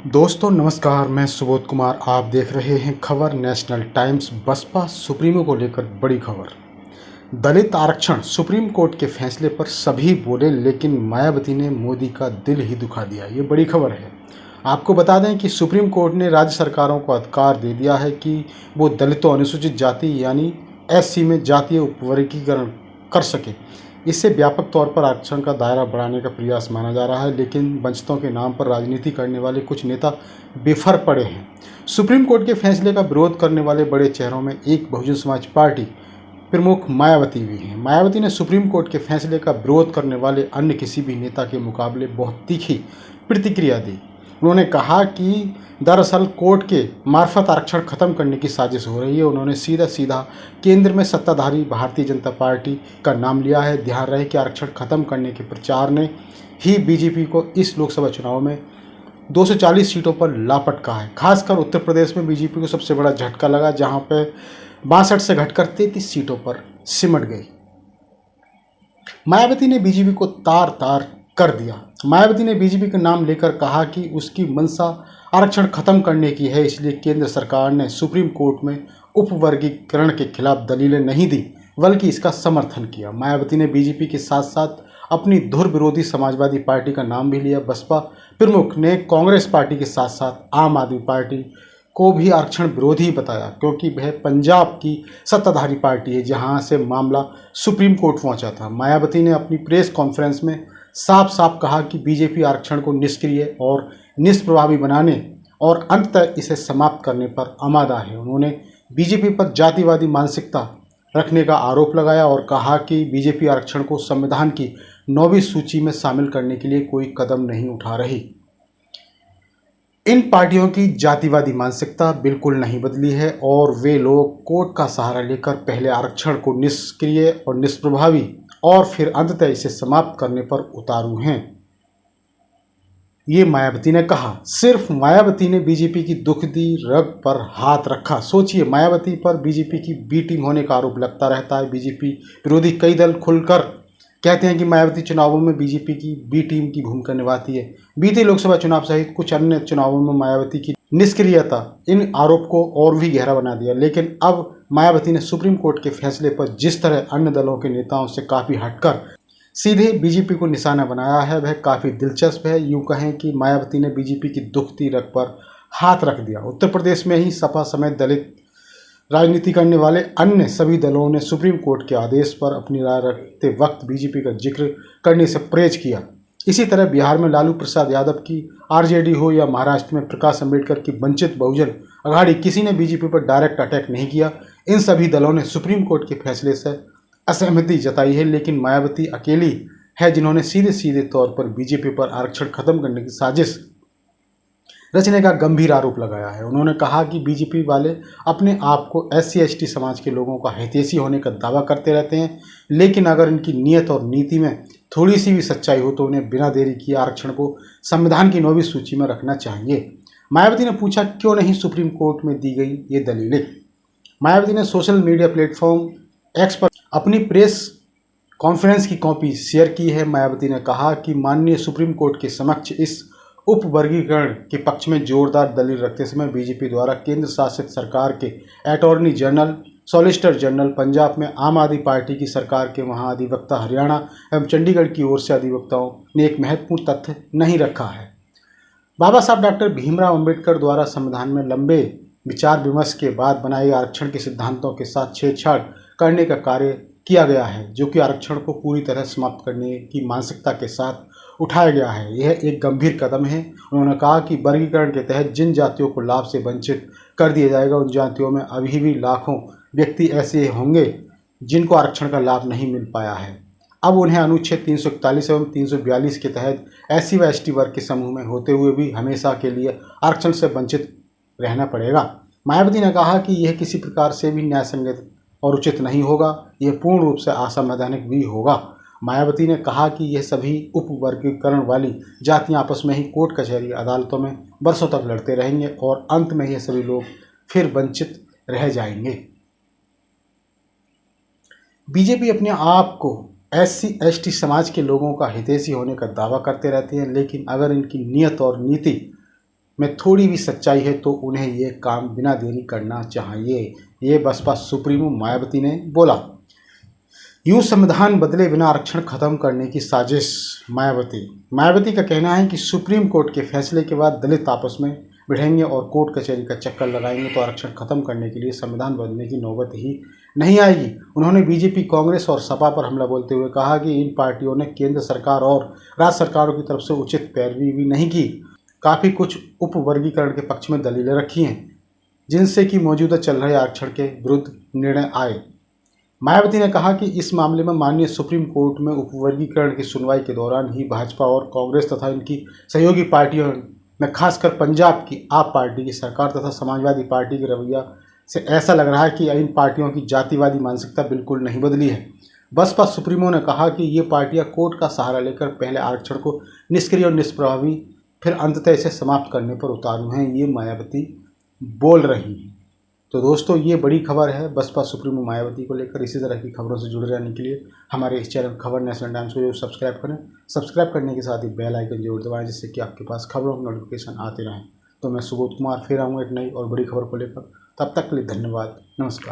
दोस्तों नमस्कार, मैं सुबोध कुमार। आप देख रहे हैं खबर नेशनल टाइम्स। बसपा सुप्रीमो को लेकर बड़ी खबर। दलित आरक्षण सुप्रीम कोर्ट के फैसले पर सभी बोले, लेकिन मायावती ने मोदी का दिल ही दुखा दिया। ये बड़ी खबर है। आपको बता दें कि सुप्रीम कोर्ट ने राज्य सरकारों को अधिकार दे दिया है कि वो दलितों, अनुसूचित जाति यानी एससी में जातीय उपवर्गीकरण कर सके। इससे व्यापक तौर पर आरक्षण का दायरा बढ़ाने का प्रयास माना जा रहा है, लेकिन वंचितों के नाम पर राजनीति करने वाले कुछ नेता बेफर पड़े हैं। सुप्रीम कोर्ट के फैसले का विरोध करने वाले बड़े चेहरों में एक बहुजन समाज पार्टी प्रमुख मायावती भी हैं। मायावती ने सुप्रीम कोर्ट के फैसले का विरोध करने वाले अन्य किसी भी नेता के मुकाबले बहुत तीखी प्रतिक्रिया दी। उन्होंने कहा कि दरअसल कोर्ट के मार्फत आरक्षण खत्म करने की साजिश हो रही है। उन्होंने सीधा सीधा केंद्र में सत्ताधारी भारतीय जनता पार्टी का नाम लिया है। ध्यान रहे कि आरक्षण खत्म करने के प्रचार ने ही बीजेपी को इस लोकसभा चुनाव में 240 सीटों पर लापटका है। खासकर उत्तर प्रदेश में बीजेपी को सबसे बड़ा झटका लगा, जहां पे 62 से घटकर 33 सीटों पर सिमट गई। मायावती ने बीजेपी को तार तार कर दिया। मायावती ने बीजेपी का नाम लेकर कहा कि उसकी मंशा आरक्षण खत्म करने की है, इसलिए केंद्र सरकार ने सुप्रीम कोर्ट में उपवर्गीकरण के खिलाफ दलीलें नहीं दी, बल्कि इसका समर्थन किया। मायावती ने बीजेपी के साथ साथ अपनी धुर विरोधी समाजवादी पार्टी का नाम भी लिया। बसपा प्रमुख ने कांग्रेस पार्टी के साथ साथ आम आदमी पार्टी को भी आरक्षण विरोधी बताया, क्योंकि वह पंजाब की सत्ताधारी पार्टी है, जहां से मामला सुप्रीम कोर्ट पहुंचा था। मायावती ने अपनी प्रेस कॉन्फ्रेंस में साफ साफ कहा कि बीजेपी आरक्षण को निष्क्रिय और निष्प्रभावी बनाने और अंततः इसे समाप्त करने पर आमादा है। उन्होंने बीजेपी पर जातिवादी मानसिकता रखने का आरोप लगाया और कहा कि बीजेपी आरक्षण को संविधान की 9वीं सूची में शामिल करने के लिए कोई कदम नहीं उठा रही। इन पार्टियों की जातिवादी मानसिकता बिल्कुल नहीं बदली है और वे लोग कोर्ट का सहारा लेकर पहले आरक्षण को निष्क्रिय और निष्प्रभावी और फिर अंततः इसे समाप्त करने पर उतारू हैं, ये मायावती ने कहा। सिर्फ मायावती ने बीजेपी की दुखदी रग पर हाथ रखा। सोचिए, मायावती पर बीजेपी की बी टीम होने का आरोप लगता रहता है। बीजेपी विरोधी कई दल खुलकर कहते हैं कि मायावती चुनावों में बीजेपी की बी टीम की भूमिका निभाती है। बीते लोकसभा चुनाव सहित कुछ अन्य चुनावों में मायावती की निष्क्रियता इन आरोप को और भी गहरा बना दिया। लेकिन अब मायावती ने सुप्रीम कोर्ट के फैसले पर जिस तरह अन्य दलों के नेताओं से काफ़ी हटकर सीधे बीजेपी को निशाना बनाया है, वह काफ़ी दिलचस्प है। यूँ कहें कि मायावती ने बीजेपी की दुखती रग पर हाथ रख दिया। उत्तर प्रदेश में ही सपा समेत दलित राजनीति करने वाले अन्य सभी दलों ने सुप्रीम कोर्ट के आदेश पर अपनी राय रखते वक्त बीजेपी का जिक्र करने से परहेज किया। इसी तरह बिहार में लालू प्रसाद यादव की आरजेडी हो या महाराष्ट्र में प्रकाश अंबेडकर की वंचित बहुजन अघाड़ी, किसी ने बीजेपी पर डायरेक्ट अटैक नहीं किया। इन सभी दलों ने सुप्रीम कोर्ट के फैसले से असहमति जताई है, लेकिन मायावती अकेली है जिन्होंने सीधे सीधे तौर पर बीजेपी पर आरक्षण खत्म करने की साजिश रचने का गंभीर आरोप लगाया है। उन्होंने कहा कि बीजेपी वाले अपने आप को SC ST समाज के लोगों का हितैषी होने का दावा करते रहते हैं, लेकिन अगर इनकी नीयत और नीति में थोड़ी सी भी सच्चाई हो तो उन्हें बिना देरी किए आरक्षण को संविधान की 9वीं सूची में रखना चाहिए। मायावती ने पूछा, क्यों नहीं सुप्रीम कोर्ट में दी गई ये दलीलें। मायावती ने सोशल मीडिया प्लेटफॉर्म X पर अपनी प्रेस कॉन्फ्रेंस की कॉपी शेयर की है। मायावती ने कहा कि माननीय सुप्रीम कोर्ट के समक्ष इस उपवर्गीकरण के पक्ष में जोरदार दलील रखते समय बीजेपी द्वारा केंद्र शासित सरकार के attorney general, solicitor general, Punjab में आम आदमी पार्टी की सरकार के महाधिवक्ता, हरियाणा एवं चंडीगढ़ की ओर से अधिवक्ताओं ने एक महत्वपूर्ण तथ्य नहीं रखा है। बाबा साहब डॉक्टर भीमराव अंबेडकर द्वारा संविधान में लंबे विचार विमर्श के बाद बनाए आरक्षण के सिद्धांतों के साथ छेड़छाड़ करने का कार्य किया गया है, जो कि आरक्षण को पूरी तरह समाप्त करने की मानसिकता के साथ उठाया गया है। यह एक गंभीर कदम है। उन्होंने कहा कि वर्गीकरण के तहत जिन जातियों को लाभ से वंचित कर दिया जाएगा, उन जातियों में अभी भी लाखों व्यक्ति ऐसे होंगे जिनको आरक्षण का लाभ नहीं मिल पाया है। अब उन्हें अनुच्छेद 341 एवं 342 के तहत SC व ST वर्ग के समूह में होते हुए भी हमेशा के लिए आरक्षण से वंचित रहना पड़ेगा। मायावती ने कहा कि यह किसी प्रकार से भी न्यायसंगत और उचित नहीं होगा, यह पूर्ण रूप से असंवैधानिक भी होगा। मायावती ने कहा कि यह सभी उपवर्गीकरण वाली जातियां आपस में ही कोर्ट कचहरी अदालतों में वर्षों तक लड़ते रहेंगे और अंत में ये सभी लोग फिर वंचित रह जाएंगे। बीजेपी अपने आप को SC ST समाज के लोगों का हितैषी होने का दावा करते रहते हैं, लेकिन अगर इनकी नीयत और नीति में थोड़ी भी सच्चाई है तो उन्हें ये काम बिना देरी करना चाहिए, ये बसपा सुप्रीमो मायावती ने बोला। यूं संविधान बदले बिना आरक्षण खत्म करने की साजिश। मायावती का कहना है कि सुप्रीम कोर्ट के फैसले के बाद दलित आपस में भिड़ेंगे और कोर्ट कचहरी का चक्कर लगाएंगे तो आरक्षण खत्म करने के लिए संविधान बदलने की नौबत ही नहीं आएगी। उन्होंने बीजेपी, कांग्रेस और सपा पर हमला बोलते हुए कहा कि इन पार्टियों ने केंद्र सरकार और राज्य सरकारों की तरफ से उचित पैरवी भी नहीं की। काफ़ी कुछ उपवर्गीकरण के पक्ष में दलीलें रखी हैं जिनसे कि मौजूदा चल रहे आरक्षण के विरुद्ध निर्णय आए। मायावती ने कहा कि इस मामले में माननीय सुप्रीम कोर्ट में उपवर्गीकरण की सुनवाई के दौरान ही भाजपा और कांग्रेस तथा इनकी सहयोगी पार्टियों में खासकर पंजाब की आप पार्टी की सरकार तथा समाजवादी पार्टी के रवैया से ऐसा लग रहा है कि इन पार्टियों की जातिवादी मानसिकता बिल्कुल नहीं बदली है। बसपा सुप्रीमो ने कहा कि ये पार्टियां कोर्ट का सहारा लेकर पहले आरक्षण को निष्क्रिय और निष्प्रभावी फिर अंततः इसे समाप्त करने पर उतारू हैं, ये मायावती बोल रही हैं। तो दोस्तों, ये बड़ी खबर है बसपा सुप्रीमो मायावती को लेकर। इसी तरह की खबरों से जुड़े रहने के लिए हमारे इस चैनल खबर नेशनल टाइम्स को जरूर सब्सक्राइब करें। सब्सक्राइब करने के साथ ही बेल आइकन जरूर दबाएं जिससे कि आपके पास खबरों की नोटिफिकेशन आते रहें। तो मैं सुबोध कुमार फिर आऊँगा एक नई और बड़ी खबर को लेकर। तब तक के लिए धन्यवाद, नमस्कार।